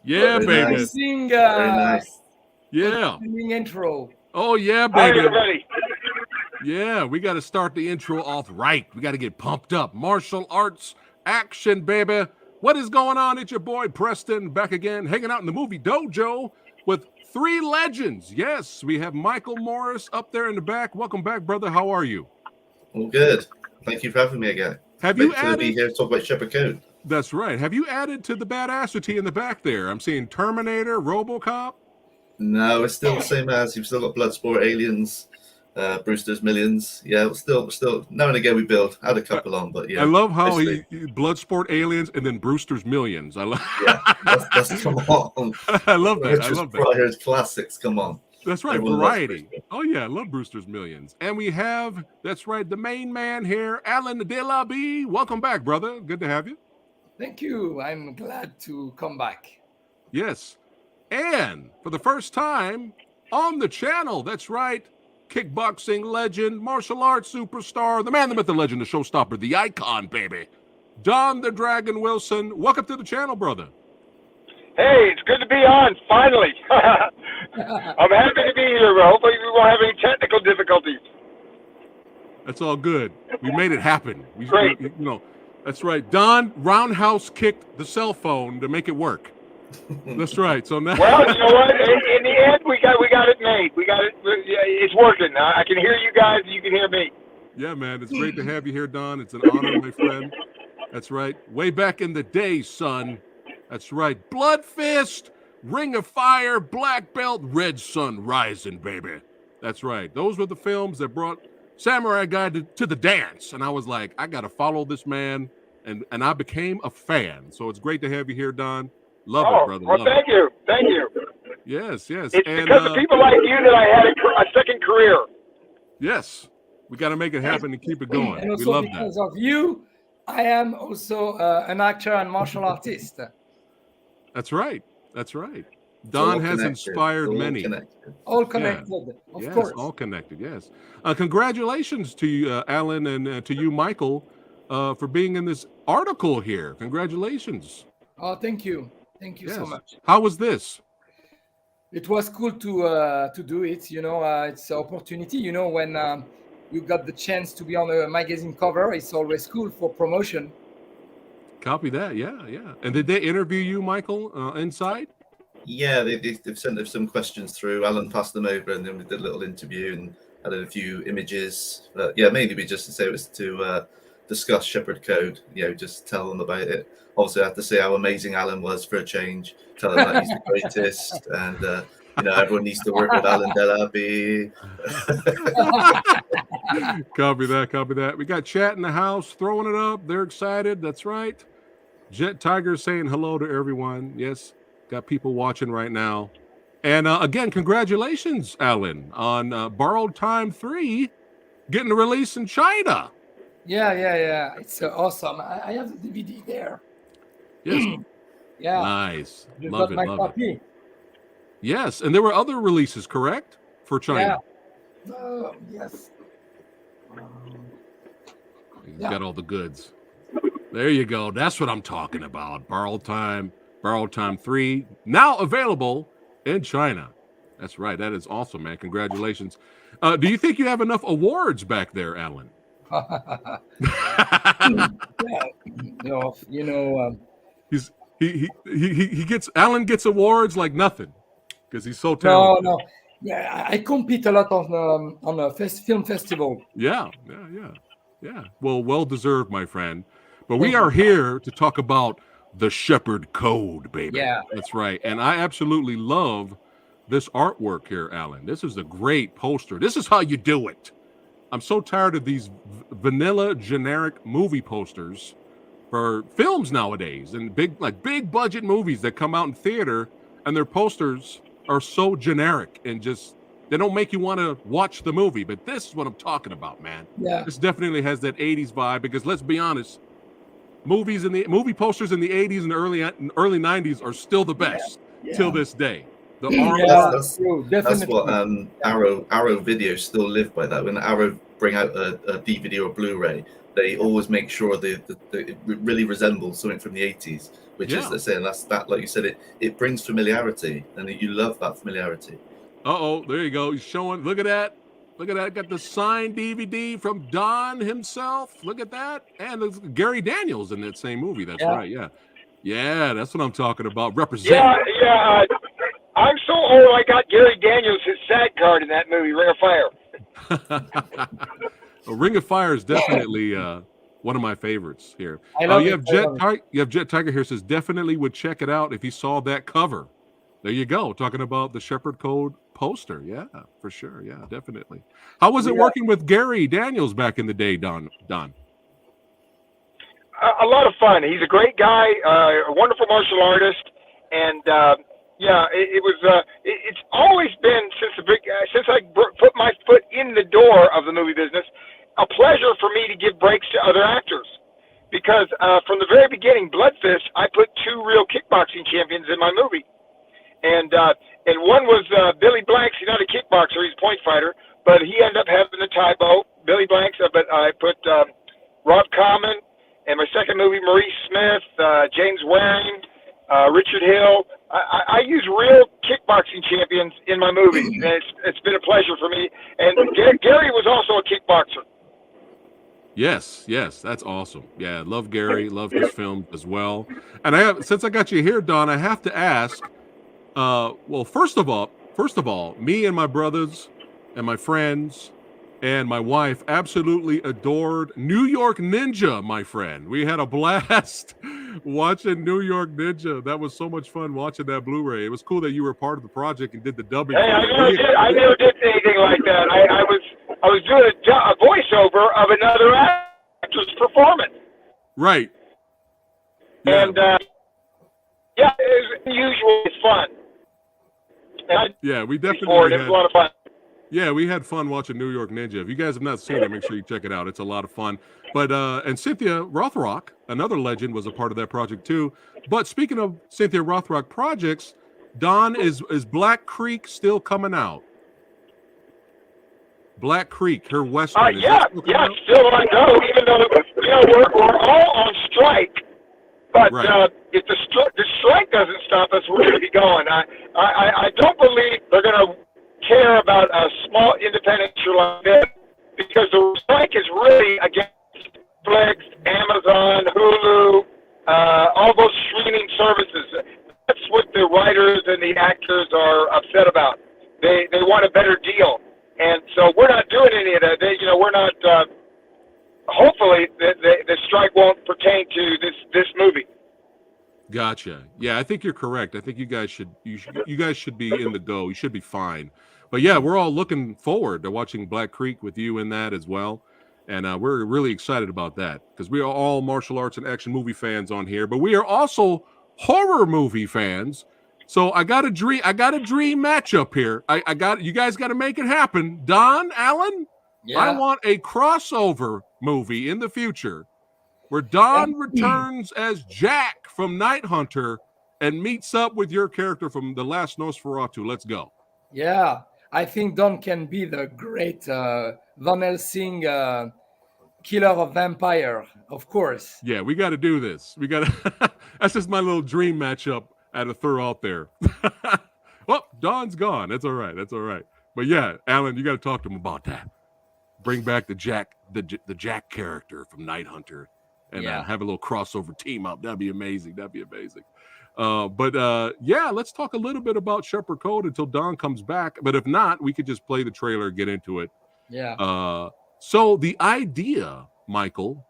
Yeah, Very baby. nice. Sing Very nice. Yeah. intro. Oh, yeah, Hi, baby. everybody. Yeah, we got to start the intro off right. We got to get pumped up. Martial arts action, baby. What is going on? It's your boy Preston back again, hanging out in the movie dojo with three legends. Yes, we have Michael Morris up there in the back. Welcome back, brother. How are you? All good. Thank you for having me again. Have you Great to be added? here to talk about Shepherd Code. That's right. Have you added to the badassity in the back there? I'm seeing Terminator, RoboCop. No, it's still the same as you've still got Bloodsport, Aliens, Brewster's Millions. Yeah, still now and again we build. Had a couple on, but yeah. I love how mostly. he Bloodsport, Aliens, and then Brewster's Millions. I love. Yeah, that's come on. I love that. I Richard love that. Pryor's classics. Come on. That's right, Everyone loves variety. Brewster. Oh yeah, I love Brewster's Millions. And we have, that's right, the main man here, Alan Delabie. Welcome back, brother. Good to have you. Thank you. I'm glad to come back. Yes. And for the first time on the channel, that's right, kickboxing legend, martial arts superstar, the man, the myth, the legend, the showstopper, the icon, baby, Don the Dragon Wilson. Welcome to the channel, brother. Hey, it's good to be on, finally. I'm happy to be here, but hopefully we won't have any technical difficulties. That's all good. We made it happen. Great. You know, that's right. Don roundhouse kicked the cell phone to make it work. That's right. So now, Well, you know what? In the end, we got it made. We got it. It's working. I can hear you guys, and you can hear me. yeah, man, it's great to have you here, Don. It's an honor, my friend. That's right. Way back in the day, son. That's right. Blood Fist, Ring of Fire, Black Belt, Red Sun Rising, baby. That's right. Those were the films that brought Samurai Guy to the dance. And I was like, I got to follow this man. And I became a fan. So it's great to have you here, Don. Love it, brother. Well, Love thank you. Thank you. it. Yes, yes. It's And, because of people like you that I had a second career. yes, we got to make it happen and keep it going. And We also love because that. of you, I am also an actor and martial artist. That's right. That's right. Don has inspired many. Connected. All connected, of Yes, course. all connected. Yes. Congratulations to you, Alan, and to you, Michael, for being in this article here. Congratulations. Oh, thank you. Thank you so Yes. much. How was this? It was cool to do it. You know, it's an opportunity. You know, when you got the chance to be on a magazine cover, it's always cool for promotion. Copy that. Yeah, yeah. And did they interview you, Michael, inside? Yeah, they've sent us some questions through. Alan passed them over, and then we did a little interview and added a few images. Yeah, mainly we just to say it was to discuss Shepherd Code. You know, just tell them about it. Obviously, I have to say how amazing Alan was for a change. Tell them that he's the greatest, and you know, everyone needs to work with Alan Delabie. Copy that. Copy that. We got chat in the house, throwing it up. They're excited. That's right. Jet Tiger saying hello to everyone. Yes, got people watching right now. And again, congratulations, Alan, on Borrowed Time 3 getting a release in China. Yeah. It's awesome. I have the DVD there. Yes. Yeah. Nice. You Love got it. my Love it. copy. Yes. And there were other releases, correct? For China. Yeah. Yes. He's Yeah. got all the goods. There you go. That's what I'm talking about. Borrowed Time 3, now available in China. That's right. That is awesome, man. Congratulations. Do you think you have enough awards back there, Alan? Yeah. No, you know, He gets Alan gets awards like nothing because he's so talented. no. Yeah, I compete a lot on a film festival. Yeah. Well deserved, my friend. But we are here to talk about the Shepherd Code, baby. Yeah. That's right. And I absolutely love this artwork here, Alan. This is a great poster. This is how you do it. I'm so tired of these vanilla generic movie posters for films nowadays and big budget movies that come out in theater, and their posters are so generic and just they don't make you want to watch the movie. But this is what I'm talking about, man. Yeah. This definitely has that 80s vibe because let's be honest, movie posters in the 80s and early 90s are still the best till this day. The That's true, That's definitely. what Arrow videos still live by that. When Arrow bring out a DVD or Blu-ray, they always make sure it really resembles something from the 80s, which is, they're saying that, like you said, it brings familiarity, and you love that familiarity. There you go. He's showing. Look at that. Look at that. Got the signed DVD from Don himself. Look at that. And there's Gary Daniels in that same movie. That's right. Yeah. Yeah, that's what I'm talking about. Represent. Yeah. I'm so old, I got Gary Daniels, his SAG card in that movie, Ring of Fire. Ring of Fire is definitely one of my favorites here. You have Jet Tiger here, says definitely would check it out if he saw that cover. There you go, talking about the Shepherd Code poster. Yeah, for sure. Yeah, definitely. How was it working with Gary Daniels back in the day, Don? A lot of fun. He's a great guy, a wonderful martial artist, and it was. It's always been since I put my foot in the door of the movie business, a pleasure for me to give breaks to other actors, because from the very beginning, Bloodfist, I put 2 real kickboxing champions in my movie, and one was Billy Blanks. He's not a kickboxer; he's a point fighter, but he ended up having the tie bow. Billy Blanks, but I put Rob Common. And my second movie, Maurice Smith, James Waring, Richard Hill. I use real kickboxing champions in my movies, and it's been a pleasure for me. And Gary was also a kickboxer. Yes, that's awesome. Yeah, love Gary, love his films as well. And since I got you here, Don, I have to ask. Well, first of all, me and my brothers and my friends and my wife absolutely adored New York Ninja, my friend. We had a blast watching New York Ninja. That was so much fun watching that Blu-ray. It was cool that you were part of the project and did the dubbing. Hey, I never did anything like that. I was doing a voiceover of another actor's performance. Right. Yeah. And it was unusual. It's fun. We definitely it was a lot of fun. Yeah, we had fun watching New York Ninja. If you guys have not seen it, make sure you check it out. It's a lot of fun. But and Cynthia Rothrock, another legend, was a part of that project too. But speaking of Cynthia Rothrock projects, Don, is Black Creek still coming out? Black Creek, her Western. Still on go, even though we're all on strike. But if the strike doesn't stop us, we're going to be going. I don't believe they're going to care about a small independent show like this, because the strike is really against Netflix, Amazon, Hulu, all those streaming services. That's what the writers and the actors are upset about. They want a better deal, and so we're not doing any of that. We're not. Hopefully, the strike won't pertain to this movie. Gotcha. Yeah, I think you're correct. I think you guys should be in the go. You should be fine. But yeah, we're all looking forward to watching Black Creek with you in that as well. And we're really excited about that, because we are all martial arts and action movie fans on here, but we are also horror movie fans. So I got a dream matchup here. You guys got to make it happen. Don, Alan, I want a crossover movie in the future where Don returns as Jack from Night Hunter and meets up with your character from The Last Nosferatu. Let's go. Yeah, I think Don can be the great Van Helsing killer of vampire, of course. Yeah, we got to do this. We got to. That's just my little dream matchup I had to throw out there. Well, Don's gone. That's all right. But yeah, Alan, you got to talk to him about that. Bring back the Jack character from Night Hunter, and have a little crossover team up. That'd be amazing. But let's talk a little bit about Shepherd Code until Don comes back. But if not, we could just play the trailer and get into it. Yeah. So the idea, Michael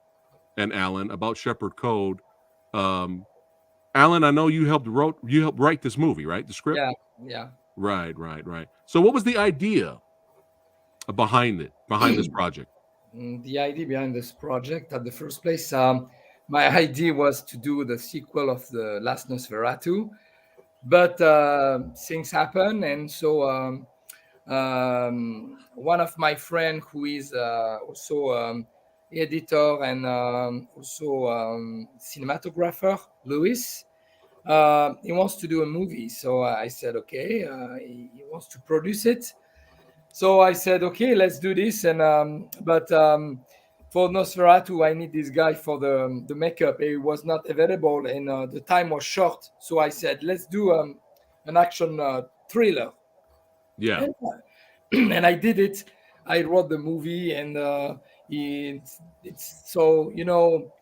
and Alan, about Shepherd Code, Alan, I know you helped write this movie, right? The script? Yeah. Right. So what was the idea behind this project? The idea behind this project, at the first place, my idea was to do the sequel of The Last Nosferatu, but things happen, and so one of my friends, who is also editor and also cinematographer, Louis, he wants to do a movie. So I said, okay, he wants to produce it. So I said, okay, let's do this. And but for Nosferatu, I need this guy for the makeup. He was not available, and the time was short. So I said, let's do an action thriller. Yeah. And I did it. I wrote the movie, and it's so, you know,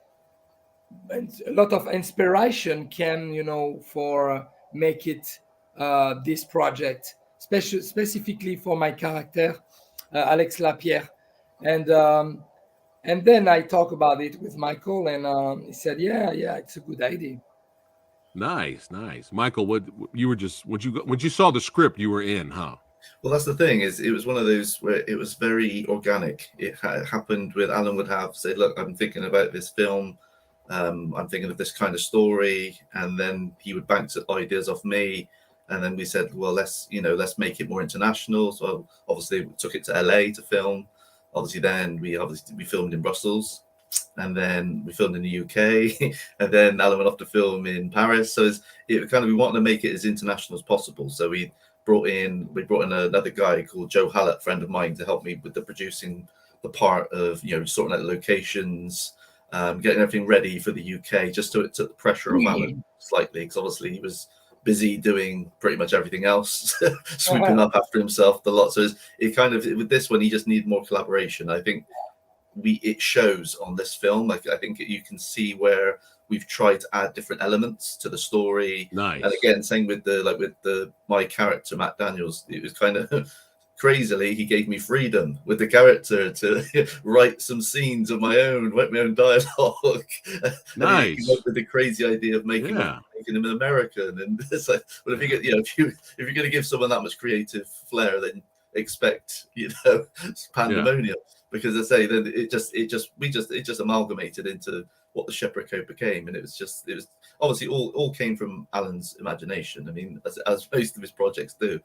and a lot of inspiration came, you know, for make it this project, specifically for my character, Alex Lapierre, and then I talk about it with Michael, and he said, yeah, it's a good idea. Nice. Michael, what you were just when you saw the script, you were in, huh? Well, that's the thing, is it was one of those where it was very organic. It happened with Alan would have said, look, I'm thinking about this film. I'm thinking of this kind of story. And then he would bounce ideas off me. And then we said, well, let's make it more international. So obviously we took it to LA to film. Obviously then we filmed in Brussels, and then we filmed in the UK, and then Alan went off to film in Paris. So we wanted to make it as international as possible. So we brought in another guy called Joe Hallett, friend of mine, to help me with the producing the part of sorting out the locations, getting everything ready for the UK, just so it took the pressure off Alan slightly, because obviously he was busy doing pretty much everything else, sweeping up after himself the lot. So with this one, he just needed more collaboration. I think it shows on this film. Like, I think you can see where we've tried to add different elements to the story. Nice. And again, same with my character Matt Daniels. It was kind of crazily, he gave me freedom with the character to write some scenes of my own, write my own dialogue. Nice. He came up with the crazy idea of making him an American. And it's like, well, if you're going to give someone that much creative flair, then expect pandemonium. Because I say, then it just amalgamated into what the Shepherd Code became, and it was obviously all came from Alan's imagination. I mean, as most of his projects do.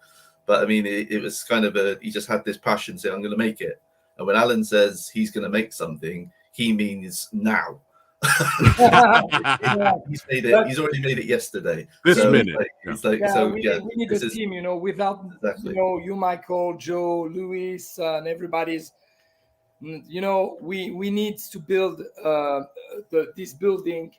But I mean, it was kind of he just had this passion, saying, I'm going to make it. And when Alan says he's going to make something, he means now. He's made it. He's already made it yesterday. This minute. We need a team, without, you, Michael, Joe, Louis, and everybody's, we need to build this building,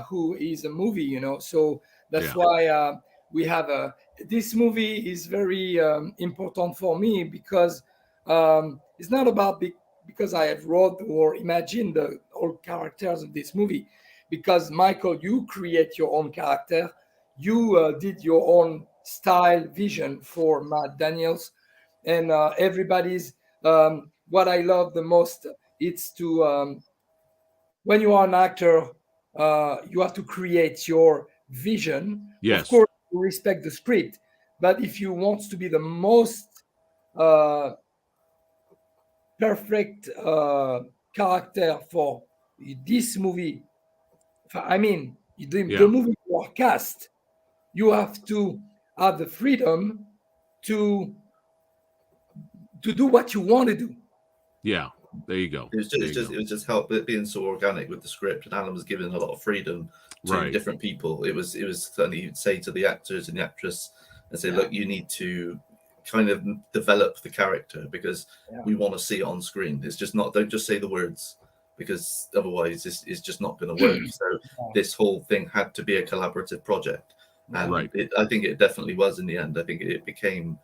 who is a movie, so that's why we have this movie is very important for me, because it's not about because I have wrote or imagined the all characters of this movie, because Michael, you create your own character, you did your own style vision for Matt Daniels, and everybody's what I love the most, it's to when you are an actor, you have to create your vision. Yes. Of course, you respect the script, but if you want to be the most perfect character for this movie, I mean, the movie you are cast, you have to have the freedom to do what you want to do. Yeah, there you go. It was just help it being so organic with the script, and Alan was given a lot of freedom to different people. It was certainly, you'd say to the actors and the actress and say, look, you need to kind of develop the character, because we want to see it on screen. It's just not, don't just say the words, because otherwise it's just not going to work. So this whole thing had to be a collaborative project, and I think it definitely was in the end. I think it became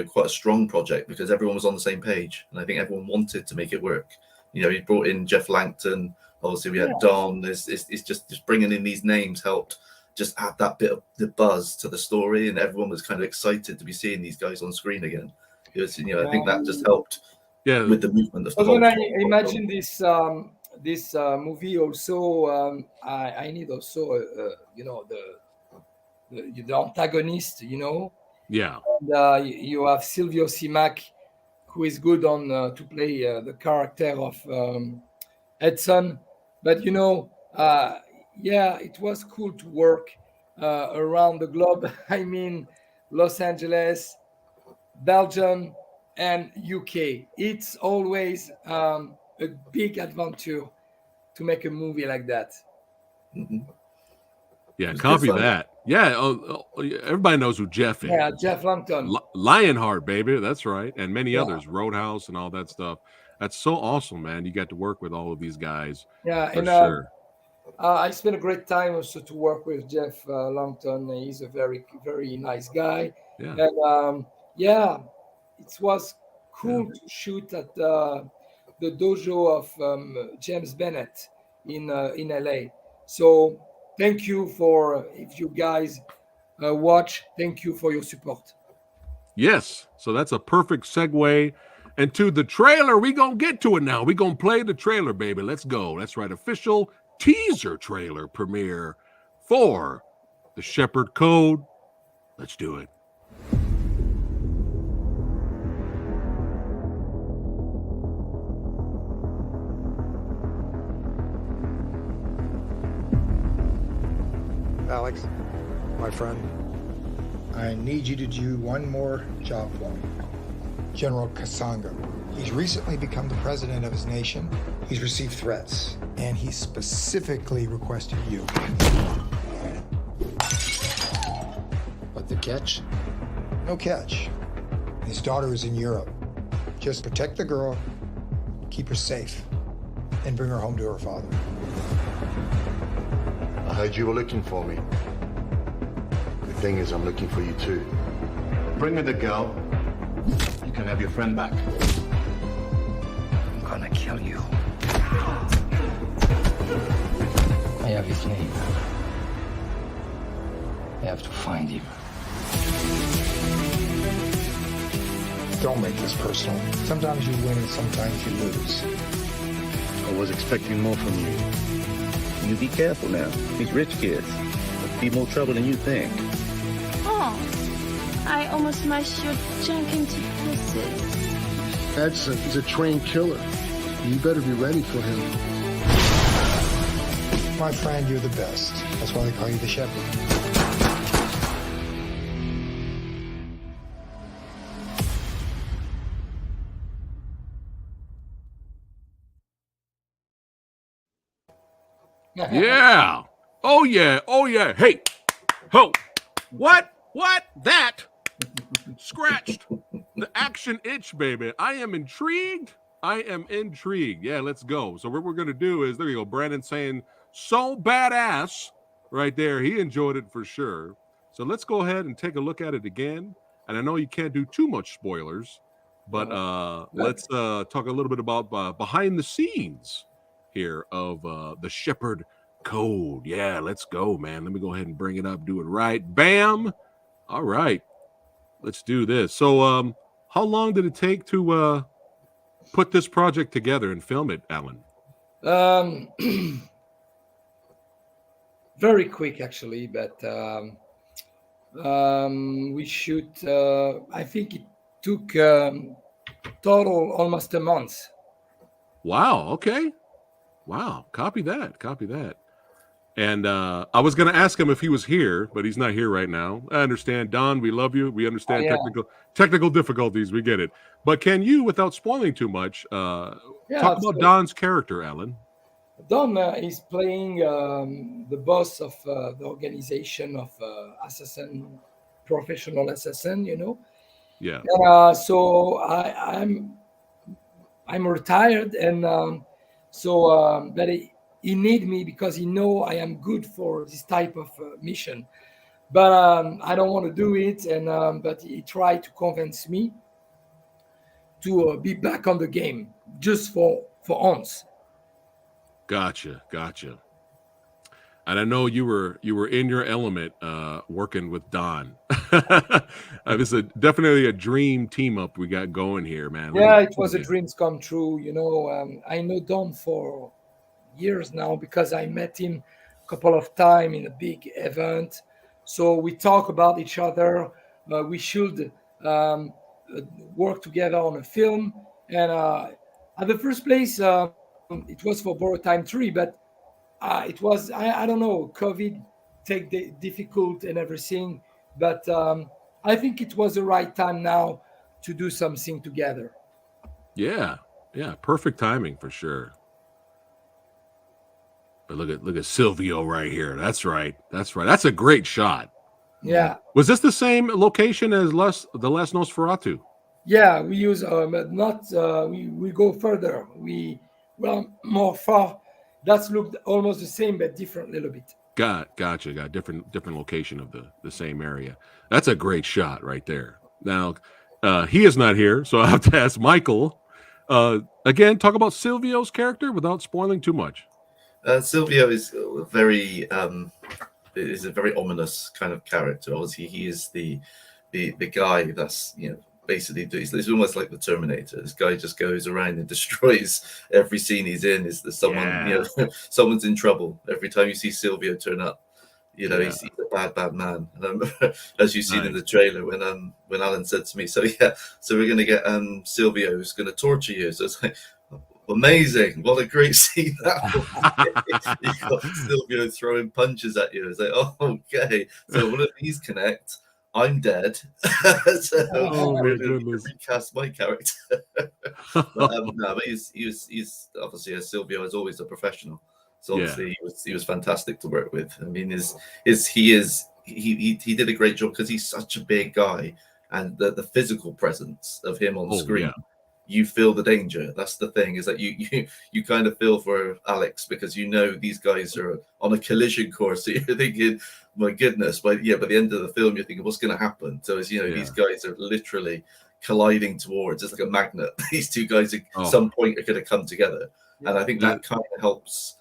quite a strong project, because everyone was on the same page, and I think everyone wanted to make it work. He brought in Jeff Langton. Obviously, we had Don. It's just bringing in these names helped just add that bit of the buzz to the story, and everyone was kind of excited to be seeing these guys on screen again. It was, I think that just helped with the movement of the whole. When I imagine this movie, also, I need also the antagonist, Yeah. And you have Silvio Simac, who is good on to play the character of Edson. But it was cool to work around the globe. I mean, Los Angeles, Belgium, and UK. It's always a big adventure to make a movie like that. Mm-hmm. Yeah, was good copy fun. that. Yeah, everybody knows who Jeff is. Yeah, Jeff Langton. Lionheart, baby. That's right. And many Yeah. others, Roadhouse and all that stuff. That's so awesome, man. You got to work with all of these guys Yeah, for and sure. I spent a great time also to work with Jeff Langton. He's a very, very nice guy. Yeah. And it was cool to shoot at the dojo of James Bennett in LA. So thank you for, if you guys watch, thank you for your support. Yes. So that's a perfect segue into the trailer. We gonna get to it now. We gonna play the trailer, baby. Let's go. That's right. Official teaser trailer premiere for the Shepherd Code. Let's do it. Alex, my friend, I need you to do one more job for me. General Kasanga. He's recently become the president of his nation. He's received threats, and he specifically requested you. But the catch? No catch. His daughter is in Europe. Just protect the girl, keep her safe, and bring her home to her father. I heard you were looking for me. The thing is, I'm looking for you too. Bring me the girl. You can have your friend back. I'm gonna kill you. I have his name. I have to find him. Don't make this personal. Sometimes you win and sometimes you lose. I was expecting more from you. You be careful now. These rich kids. They'll be more trouble than you think. Oh, I almost mashed your junk into pieces. Edson is a trained killer. You better be ready for him. My friend, you're the best. That's why they call you the Shepherd. Yeah. Oh yeah. Oh yeah. Hey. Ho. What? That scratched the action itch, baby. I am intrigued. Yeah, let's go. So what we're gonna do is, there you go. Brandon saying so badass right there. He enjoyed it for sure. So let's go ahead and take a look at it again. And I know you can't do too much spoilers, but let's talk a little bit about behind the scenes here of the Shepherd Code. Yeah, let's go, man. Let me go ahead and bring it up, do it right. Bam. All right, let's do this. So how long did it take to put this project together and film it, Alan? Very quick, actually, but we shoot, I think it took total almost a month. Wow. Okay. Wow. Copy that. And I was going to ask him if he was here, but he's not here right now. I understand. Don, we love you. We understand technical difficulties. We get it. But can you, without spoiling too much, talk about Don's character, Alan? Don is playing the boss of the organization of professional assassin, you know. Yeah. And, so I'm retired, and but he need me because he know I am good for this type of mission. But I don't want to do it, and but he tried to convince me to be back on the game just for once. Gotcha. And I know you were in your element working with Don. This is definitely a dream team up we got going here, man. Yeah, it was a dreams come true. You know, I know Don for years now because I met him a couple of times in a big event. So we talk about each other. We should work together on a film. And at the first place, it was for Borrow Time 3, but it was, I don't know, COVID take the difficult and everything. But I think it was the right time now to do something together. Yeah, perfect timing for sure. But look at Silvio right here. That's right. That's right. That's a great shot. Yeah. Was this the same location as the last Nosferatu? Yeah, we use but not we go further. Well more far. That's looked almost the same but different a little bit. Gotcha. Got different location of the same area. That's a great shot right there. Now, he is not here, so I have to ask Michael. Again, talk about Silvio's character without spoiling too much. Silvio is a very ominous kind of character. Obviously, he is the guy that's basically he's almost like the Terminator. This guy just goes around and destroys every scene he's in. Is there someone someone's in trouble every time you see Silvio turn up? He's a bad man. And as you've seen in the trailer, when Alan said to me, so we're going to get Silvio who's going to torture you. So it's like, amazing! What a great scene that was. You got Silvio throwing punches at you. It's like, oh, okay. So one of these connect. I'm dead. So we're going to recast my character. but he's obviously, as Silvio is always a professional. So obviously he was fantastic to work with. I mean, he did a great job because he's such a big guy, and the physical presence of him on screen. Yeah. You feel the danger. That's the thing, is that you kind of feel for Alex, because these guys are on a collision course. So you're thinking, my goodness, by the end of the film, you're thinking, what's going to happen? So as these guys are literally colliding towards. It's like a magnet. These two guys at some point are going to come together, and I think that kind of helps.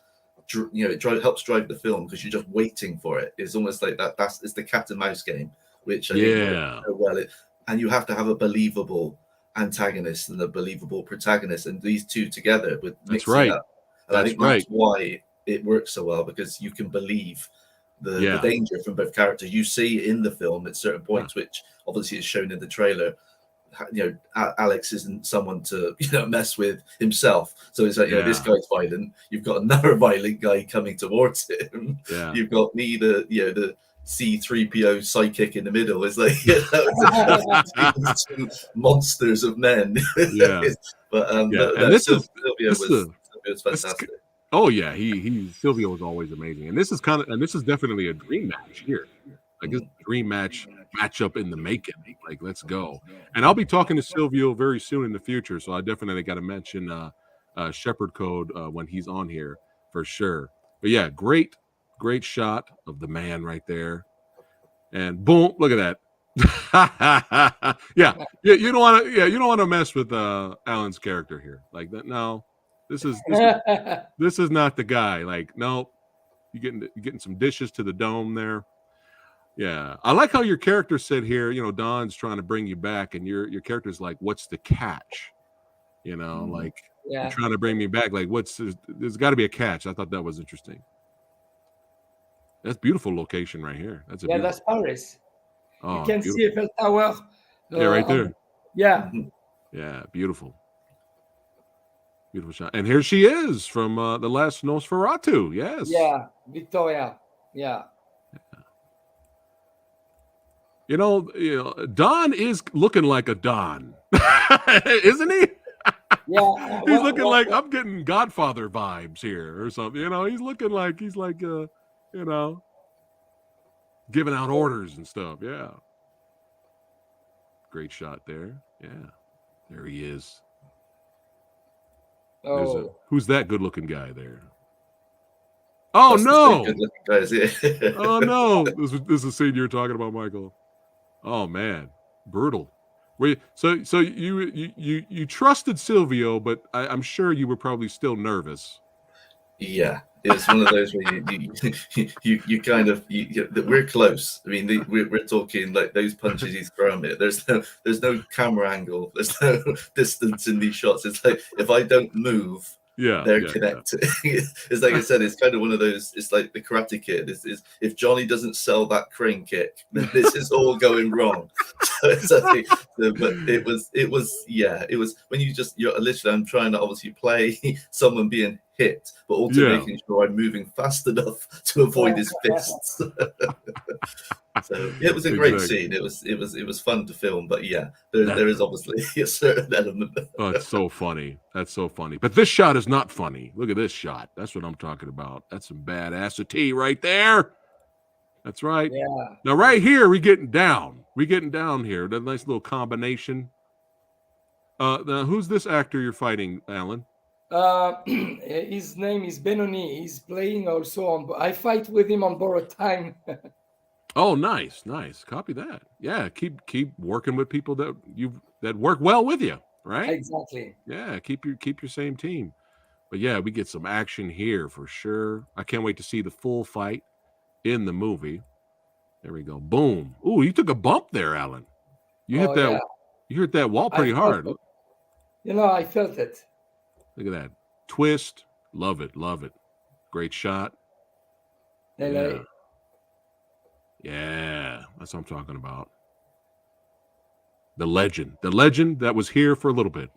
Helps drive the film, because you're just waiting for it. It's almost like it's the cat and mouse game, which I think and you have to have a believable antagonist and a believable protagonist, and these two together with mixing up. And I think that's why it works so well, because you can believe the danger from both characters. You see in the film at certain points, which obviously is shown in the trailer. Alex isn't someone to mess with himself. So it's like this guy's violent. You've got another violent guy coming towards him. Yeah. You've got me, the C-3PO sidekick in the middle. Is like two monsters of men. Yeah. But Silvio was fantastic. Oh yeah, Silvio was always amazing, and this is definitely a dream match here. Like this dream matchup in the making. Like, let's go. And I'll be talking to Silvio very soon in the future, so I definitely got to mention Shepherd Code when he's on here for sure. But yeah, great shot of the man right there, and boom, look at that. You don't want to mess with Alan's character here like that. No, this is not the guy. Like, no, you're getting some dishes to the dome there. Yeah, I like how your character said here, Don's trying to bring you back, and your character's like, what's the catch? Like, you're trying to bring me back. Like, there's got to be a catch. I thought that was interesting. That's beautiful location right here. That's Paris. Oh, you can see Eiffel Tower. Right there. Yeah. Yeah, beautiful. Beautiful shot. And here she is from the last Nosferatu. Yes. Yeah, Victoria. Yeah. Don is looking like a Don, isn't he? Yeah, he's looking like I'm getting Godfather vibes here or something. He's looking like giving out orders and stuff. Yeah, great shot there. Yeah, there he is. Who's that good-looking guy there? Oh no! Oh no! This is the scene you're talking about, Michael. Oh man, brutal. So you trusted Silvio, but I'm sure you were probably still nervous. Yeah, it's one of those where you kind of we're close. I mean, we're talking like those punches he's throwing it. There's no camera angle. There's no distance in these shots. It's like, if I don't move, they're connected. It's like I said, it's kind of one of those. It's like the Karate Kid. Is if Johnny doesn't sell that crane kick, then this is all going wrong. But it was when you're literally. I'm trying to obviously play someone being hit, but also Yeah. making sure I'm moving fast enough to avoid his fists. So it was a great scene. It was fun to film, but yeah, there is obviously a certain element. Oh, it's so funny. That's so funny. But this shot is not funny. Look at this shot. That's what I'm talking about. That's some badass right there. That's right. Yeah. Now, right here, we're getting down. We're getting down here. That nice little combination. Now, who's this actor you're fighting, Alan? His name is Benoni. He's playing also on. I fight with him on borrowed time. Oh, nice. Copy that. Yeah, keep working with people that work well with you, right? Exactly. Yeah, keep your same team. But yeah, we get some action here for sure. I can't wait to see the full fight in the movie. There we go. Boom. Ooh, you took a bump there, Alan. You hit that. Yeah. You hit that wall pretty hard. I felt it. Look at that twist. Love it. Great shot. Yeah, that's what I'm talking about. The legend that was here for a little bit.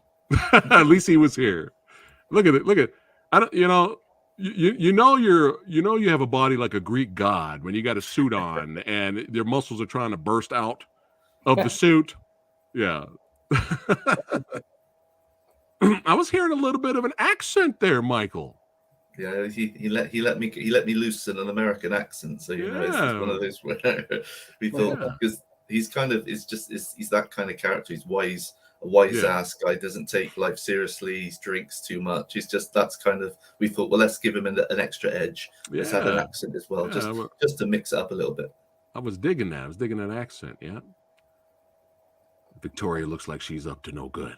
At least he was here. Look at it. I don't. You have a body like a Greek god when you got a suit on and your muscles are trying to burst out of the suit. Yeah. I was hearing a little bit of an accent there, Michael. Yeah, he let me loose in an American accent, so it's one of those where we thought because he's that kind of character. He's wise, a wise ass guy, doesn't take life seriously. He drinks too much. He's just we thought, well, let's give him an extra edge. Let's have an accent as well, just to mix it up a little bit. I was digging that. That accent. Yeah. Victoria looks like she's up to no good.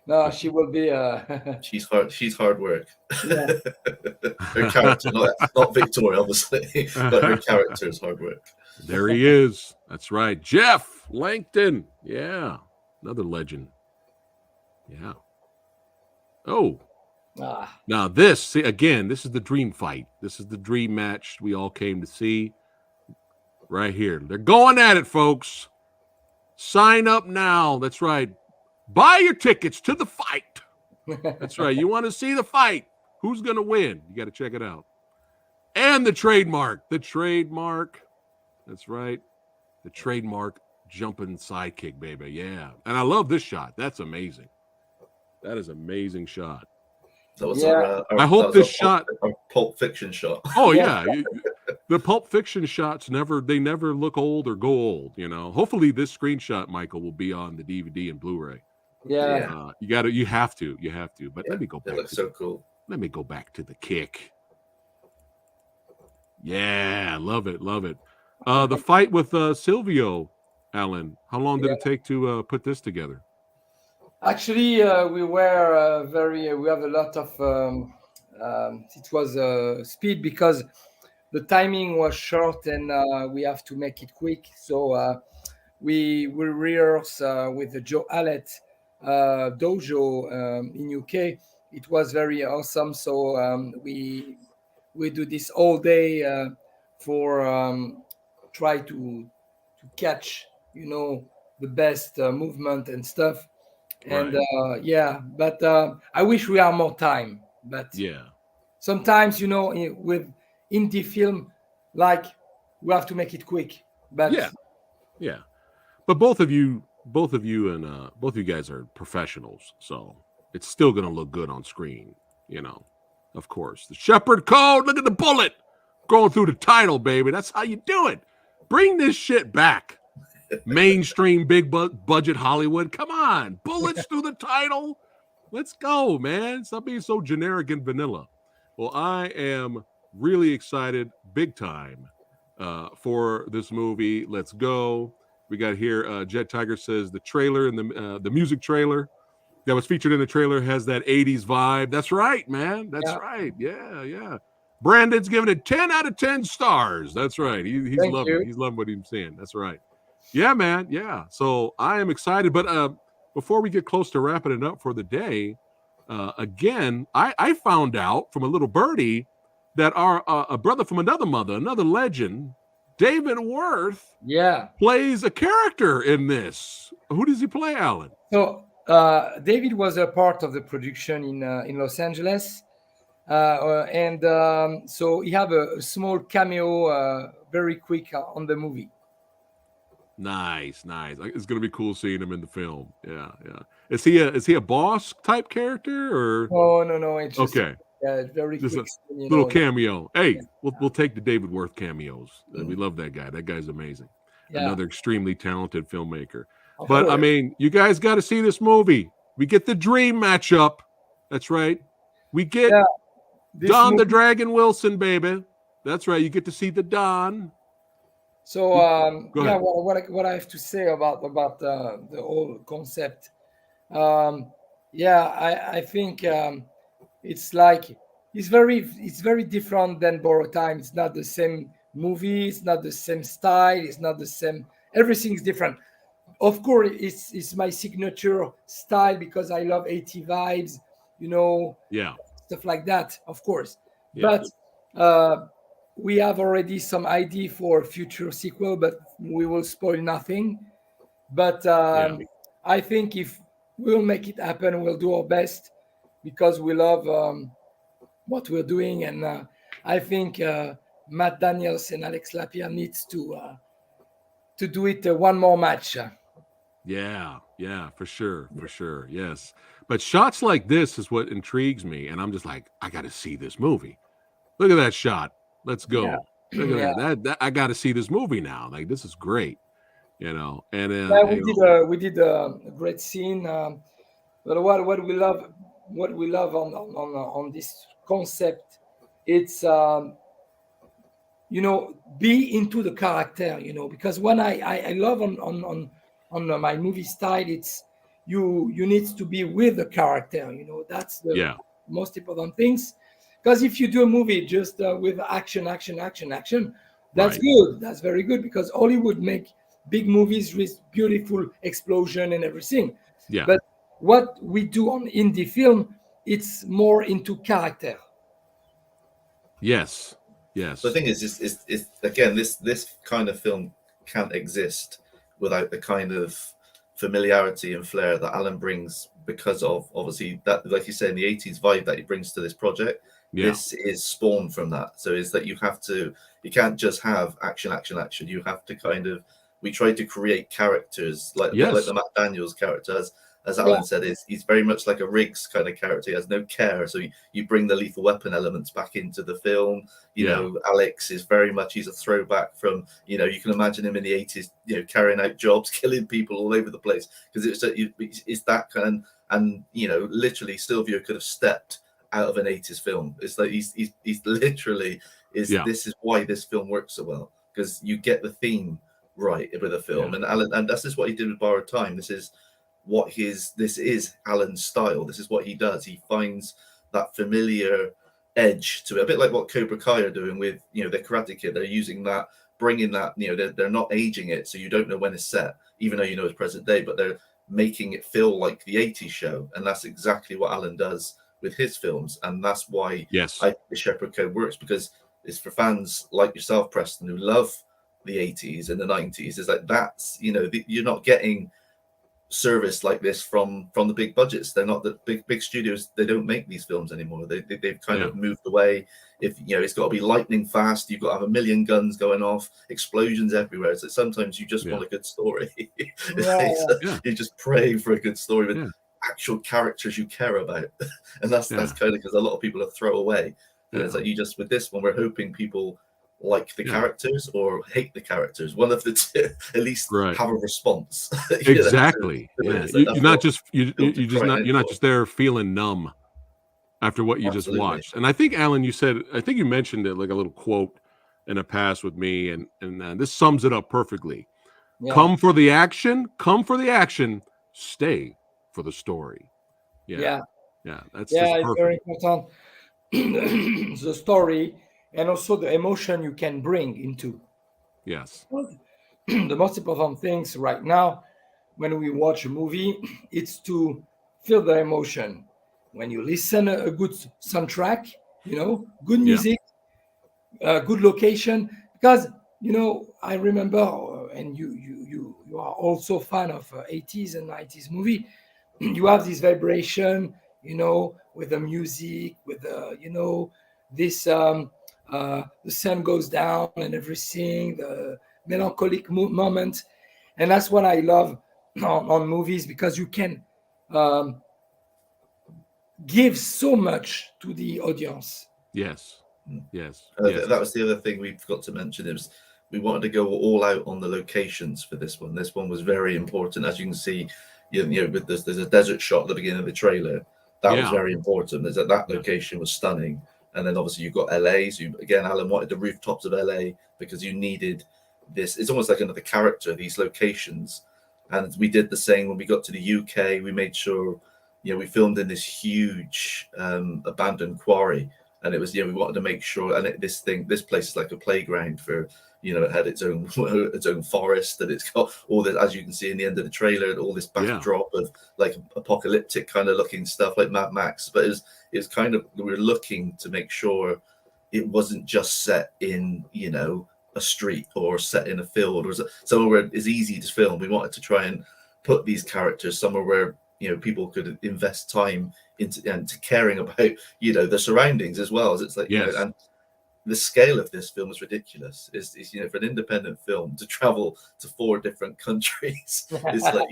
No, she will be. She's hard work. Yeah. Her character, not Victoria, obviously, but her character is hard work. There he is. That's right, Jeff Langton. Yeah, another legend. Yeah. Oh. Now this is the dream fight. This is the dream match we all came to see. Right here, they're going at it, folks. Sign up now. That's right. Buy your tickets to the fight. That's right. You want to see the fight. Who's going to win? You got to check it out. And the trademark. That's right. The trademark jumping sidekick, baby. Yeah. And I love this shot. That's amazing. That is an amazing shot. That was I hope this shot. Our Pulp Fiction shot. Oh, yeah. The Pulp Fiction shots never look old or go old, Hopefully this screenshot, Michael, will be on the DVD and Blu-ray. Yeah. You have to. But let me go back. It looks so cool. Let me go back to the kick. Yeah, love it. The fight with Silvio, Alan. How long did it take to put this together? Actually, we were we have a lot of. It was speed because the timing was short and we have to make it quick. So we will rehearse with the Joe Allett dojo in UK. It was very awesome. So we do this all day for try to catch the best movement and stuff. And but I wish we had more time. But sometimes with indie film, like we have to make it quick. But but both of you guys are professionals, so it's still gonna look good on screen, of course. The Shepherd Code, look at the bullet going through the title, baby. That's how you do it. Bring this shit back. Mainstream big budget Hollywood. Come on. Bullets through the title. Let's go, man. Stop being so generic and vanilla. Well, I am really excited big time for this movie. Let's go. We got here Jet Tiger says the trailer and the music trailer that was featured in the trailer has that 80s vibe. That's right, man. That's right. Yeah. Brandon's giving it 10 out of 10 stars. That's right. He's loving it. He's loving what he's saying. That's right. Yeah, man. Yeah. So I am excited. But before we get close to wrapping it up for the day, again, I found out from a little birdie that a brother from another mother, another legend, David Worth, plays a character in this. Who does he play, Alan? So David was a part of the production in Los Angeles. So he have a small cameo, very quick on the movie. Nice. It's gonna be cool seeing him in the film. Yeah. Is he a boss type character or No. It's just okay? very Just quick. a little That- cameo. Hey, we'll take the David Worth cameos. We love that guy. That guy's amazing. Yeah. Another extremely talented filmmaker. Of But I course. mean, you guys got to see this movie. We get the dream matchup. That's right. We get Yeah, this Don the movie- Dragon Wilson, baby. That's right. You get to see the Don. So Go yeah, ahead. what I have to say about the whole concept, yeah, I think it's like it's very different than Borrow Time. It's not the same movie. It's not the same style. It's not the same. Everything's different. Of course, it's my signature style because I love 80 vibes, Yeah. stuff like that. Of course, Yeah. but we have already some idea for future sequel, but we will spoil nothing. But I think if we'll make it happen, we'll do our best because we love what we're doing, and I think Matt Daniels and Alex Lapierre needs to do it one more match. Yeah, for sure. Yes. But shots like this is what intrigues me. And I'm just like, I got to see this movie. Look at that shot. Let's go. Yeah. Look at Yeah. that. I got to see this movie now. Like, this is great. And Yeah, we did a great scene. But what we love on this concept, it's be into the character, because when I love on my movie style, it's you need to be with the character. That's the most important things. Because if you do a movie just with action, that's Right. good. That's very good because Hollywood make big movies with beautiful explosion and everything. Yeah. But what we do on indie film, it's more into character. Yes. The thing is again, this kind of film can't exist without the kind of familiarity and flair that Alan brings because of obviously that, like you said, in the 80s vibe that he brings to this project. Yeah. This is spawned from that. So is that you can't just have action. You have to we try to create characters like the Matt Daniels character, as Alan said, he's very much like a Riggs kind of character. He has no care. So you bring the Lethal Weapon elements back into the film. You know, Alex is very much, he's a throwback from, you can imagine him in the 80s, carrying out jobs, killing people all over the place. Because it's that kind of, and, literally Silvio could have stepped out of an 80s film. It's like he's literally this is why this film works so well, because you get the theme right with a film. And Alan, and that's just what he did with Borrowed Time. This is Alan's style. This is what he does. He finds that familiar edge to it, a bit like what Cobra Kai are doing with the Karate Kid. They're using that, bringing that, they're not aging it, so you don't know when it's set, even though it's present day, but they're making it feel like the 80s show. And that's exactly what Alan does with his films, and that's why I think the Shepherd Code works, because it's for fans like yourself, Preston, who love the 80s and the 90s. Is like that's you're not getting service like this from the big budgets. They're not the big studios. They don't make these films anymore. They've kind of moved away. If it's got to be lightning fast, you've got to have a million guns going off, explosions everywhere. So sometimes you just want a good story. You just pray for a good story with actual characters you care about, and that's kind of because a lot of people are throwaway. And it's like with this one, we're hoping people like the characters or hate the characters. One of the two, at least have a response. Exactly. You're not just there feeling numb after what you just watched. And I think, Alan, you mentioned it, like a little quote in a past with me, and this sums it up perfectly. Come for the action, stay for the story. That's it's very important. The story and also the emotion you can bring into. Yes. The most important things right now when we watch a movie, it's to feel the emotion. When you listen a good soundtrack, good music, good location, because I remember, and you are also fan of 80s and 90s movie. You have this vibration, with the music, with the this the sun goes down and everything, the melancholic moment, and that's what I love on movies, because you can give so much to the audience. Yes. Yes. That was the other thing we forgot to mention. It was we wanted to go all out on the locations for this one. This one was very important, as you can see. With there's a desert shot at the beginning of the trailer. That was very important. That location was stunning. And then obviously you've got LA. So again, Alan wanted the rooftops of LA because you needed this. It's almost like another character, these locations. And we did the same when we got to the UK. We made sure, we filmed in this huge abandoned quarry. And it was, we wanted to make sure, and this place is like a playground for, it had its own forest, and it's got all this, as you can see in the end of the trailer, all this backdrop of like apocalyptic kind of looking stuff like Mad Max. But it was kind of, we were looking to make sure it wasn't just set in, a street or set in a field or somewhere where it's easy to film. We wanted to try and put these characters somewhere where, people could invest time into caring about, the surroundings as well. As it's like, and the scale of this film is ridiculous. Is for an independent film to travel to 4 different countries, it's like,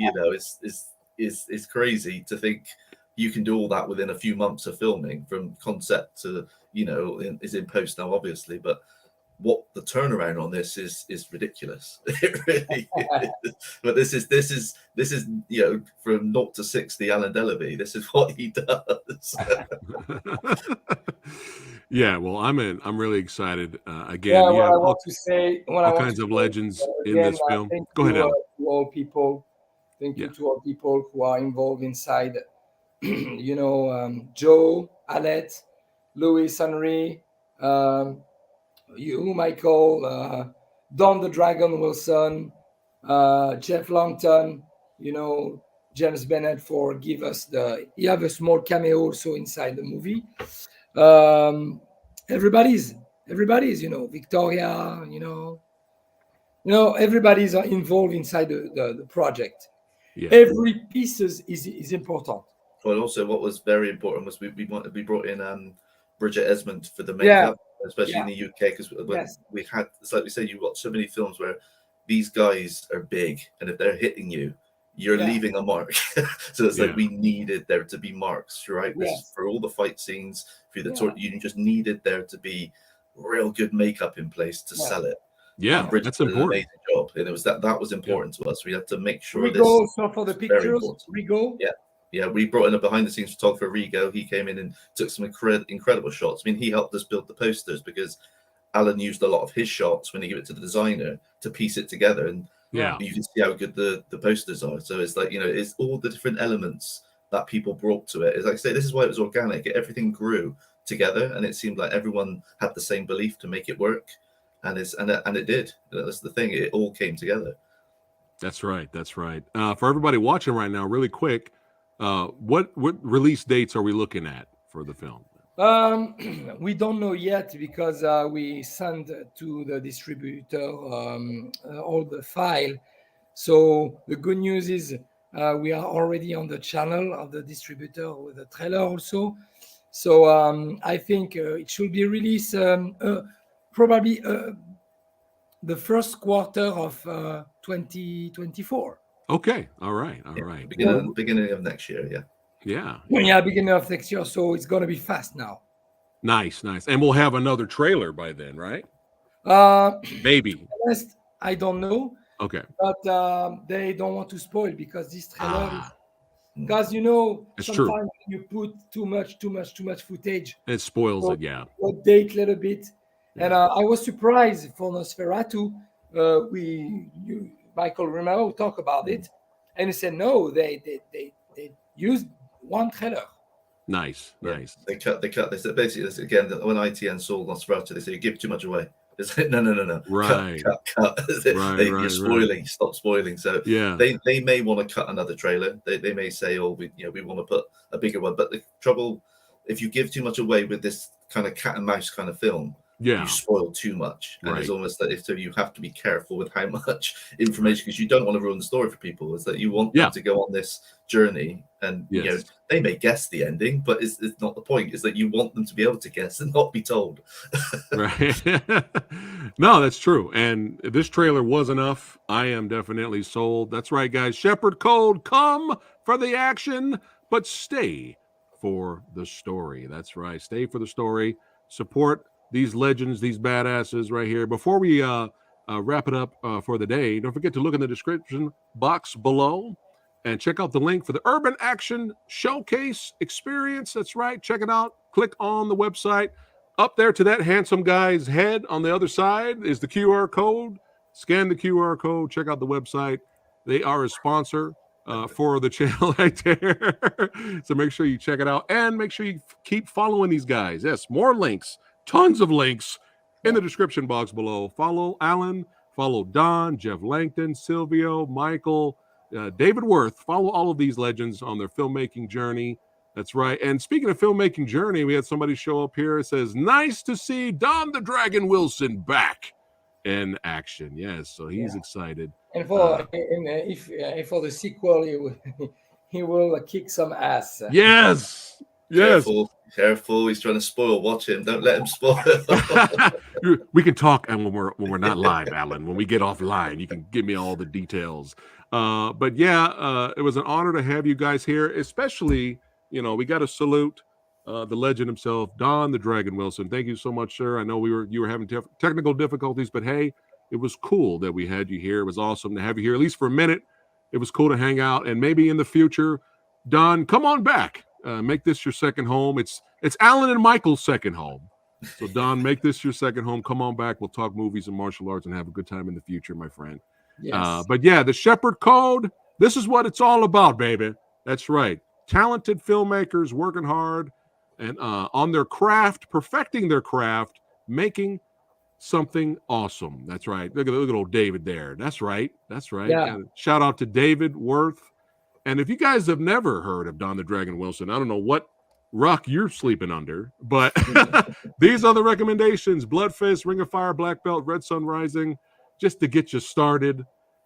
it's crazy to think you can do all that within a few months of filming, from concept to, is in post now, obviously, but what the turnaround on this is ridiculous. It really is. But this is from 0 to 60 Alan Delabie. This is what he does. Yeah, well, I'm really excited. Again, yeah, what I want to say, all kinds of legends in this film. Go ahead, Alan. To all people, thank you to all people who are involved inside. Joe, Alette, Louis, Henry, you, Michael, Don the Dragon Wilson, Jeff Langton, James Bennett for give us you have a small cameo also inside the movie. Everybody's, Victoria, everybody's involved inside the project. Yeah. Every piece is important. Well, also what was very important was we brought in Bridget Esmond for the makeup. Especially in the UK, because we had, it's like we said, you've got so many films where these guys are big, and if they're hitting you, you're leaving a mark. So it's like we needed there to be marks throughout this for all the fight scenes, through the tour. You just needed there to be real good makeup in place to sell it. Yeah, that's important. An amazing job, and it was that was important to us. We had to make sure Rigo, so for the pictures, Rigo. Yeah, we brought in a behind-the-scenes photographer, Rigo. He came in and took some incredible shots. I mean, he helped us build the posters because Alan used a lot of his shots when he gave it to the designer to piece it together. And you can see how good the posters are. So it's like, it's all the different elements that people brought to it. It's like I say, this is why it was organic. Everything grew together, and it seemed like everyone had the same belief to make it work. And it did. That's the thing. It all came together. That's right. That's right. For everybody watching right now, really quick, what release dates are we looking at for the film? We don't know yet, because we sent to the distributor all the file. So the good news is we are already on the channel of the distributor with the trailer also. So I think it should be released probably the first quarter of 2024. Okay. All right. Beginning of next year. Yeah. Beginning of next year. So it's going to be fast now. Nice. And we'll have another trailer by then, right? Maybe. I don't know. Okay. But they don't want to spoil, because this trailer is, because it's sometimes true. you put too much footage, it spoils it. Yeah. Update a little bit. And I was surprised for Nosferatu. Michael Romero talked about it, and he said no, they used one trailer. Nice. They cut. They said basically again when ITN saw Nosferatu, they say you give too much away. It's like, no. Right. Cut. You're spoiling. Stop spoiling. So they may want to cut another trailer. They may say, we want to put a bigger one. But the trouble, if you give too much away with this kind of cat and mouse kind of film, Yeah. you spoil too much, and it's Right. almost that so you have to be careful with how much information, because you don't want to ruin the story for people. Is that you want Yeah. them to go on this journey, and you know Yes. they may guess the ending, but it's not the point. Is that you want them to be able to guess and not be told. Right. No, that's true. And this trailer was enough. I am definitely sold. That's right, guys. Shepherd Code, come for the action, but stay for the story. That's right. Stay for the story. Support these legends, these badasses right here. Before we wrap it up for the day, don't forget to look in the description box below and check out the link for the Urban Action Showcase Experience. That's right. Check it out. Click on the website. Up there to that handsome guy's head on the other side is the QR code. Scan the QR code. Check out the website. They are a sponsor for the channel right there. So make sure you check it out. And make sure you keep following these guys. Yes, more links. Tons of links in the description box below. Follow Alan. Follow Don, Jeff Langton, Silvio, Michael, David Worth. Follow all of these legends on their filmmaking journey. That's right. And speaking of filmmaking journey, we had somebody show up here. It says, nice to see Don the Dragon Wilson back in action. Yes, so he's excited. And for for the sequel, he will kick some ass. Yes. Yes. Careful. He's trying to spoil. Watch him. Don't let him spoil. We can talk, and when we're not live, Alan. When we get offline, you can give me all the details. But yeah, it was an honor to have you guys here, especially. You know, we got to salute the legend himself, Don the Dragon Wilson. Thank you so much, sir. I know you were having technical difficulties, but hey, it was cool that we had you here. It was awesome to have you here, at least for a minute. It was cool to hang out, and maybe in the future, Don, come on back. Make this your second home. It's Alan and Michael's second home. So Don, make this your second home. Come on back. We'll talk movies and martial arts and have a good time in the future, my friend. Yes. But yeah, the Shepherd Code. This is what it's all about, baby. That's right. Talented filmmakers working hard and on their craft, perfecting their craft, making something awesome. That's right. Look at old David there. That's right. That's right. Yeah. Shout out to David Worth. And if you guys have never heard of Don the Dragon Wilson, I don't know what rock you're sleeping under, but these are the recommendations: Blood Fist, Ring of Fire, Black Belt, Red Sun Rising, just to get you started.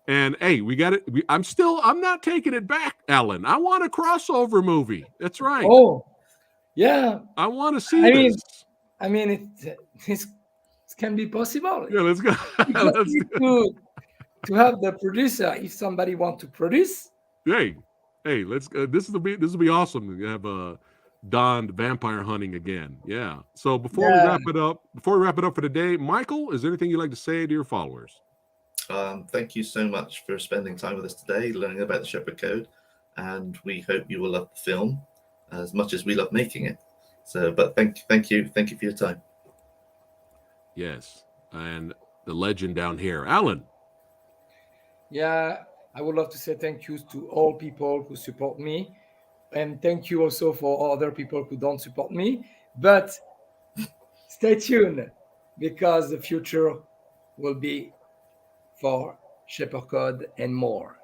And hey, we got it. I'm not taking it back, Alan. I want a crossover movie. That's right. Oh, yeah. I want to see this. I mean, it can be possible. Yeah, let's go. To have the producer, if somebody wants to produce. Hey, let's. This will be awesome to have Don vampire hunting again. Yeah. So before we wrap it up for the day, Michael, is there anything you'd like to say to your followers? Thank you so much for spending time with us today, learning about the Shepherd Code, and we hope you will love the film as much as we love making it. So, but thank you for your time. Yes, and the legend down here, Alan. Yeah, I would love to say thank you to all people who support me, and thank you also for other people who don't support me. But stay tuned, because the future will be for Shepherd Code and more.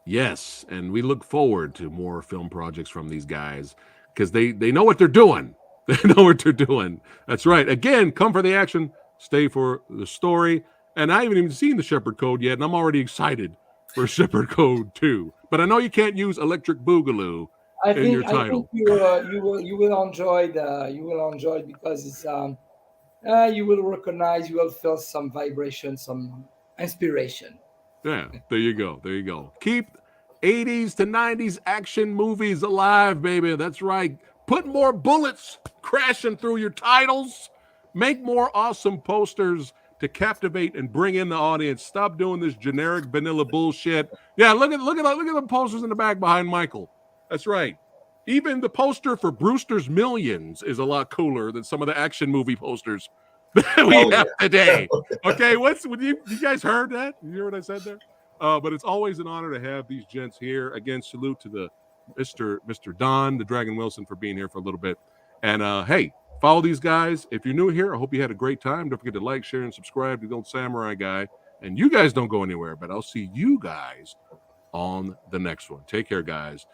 Yes, and we look forward to more film projects from these guys because they know what they're doing. They know what they're doing. That's right. Again, come for the action, stay for the story. And I haven't even seen the Shepherd Code yet, and I'm already excited for Shepherd Code 2. But I know you can't use Electric Boogaloo in your title. I think you will enjoy it because it's you will recognize, you will feel some vibration, some inspiration. Yeah, there you go. Keep 80s to 90s action movies alive, baby. That's right. Put more bullets crashing through your titles. Make more awesome posters to captivate and bring in the audience. Stop doing this generic vanilla bullshit. Yeah, look at the posters in the back behind Michael. That's right. Even the poster for Brewster's Millions is a lot cooler than some of the action movie posters that we have today. Okay, you guys heard that? You hear what I said there? But it's always an honor to have these gents here. Again, salute to the Mr. Don, the Dragon Wilson, for being here for a little bit. And hey, follow these guys. If you're new here, I hope you had a great time. Don't forget to like, share, and subscribe to the Old Samurai Guy. And you guys don't go anywhere, but I'll see you guys on the next one. Take care, guys.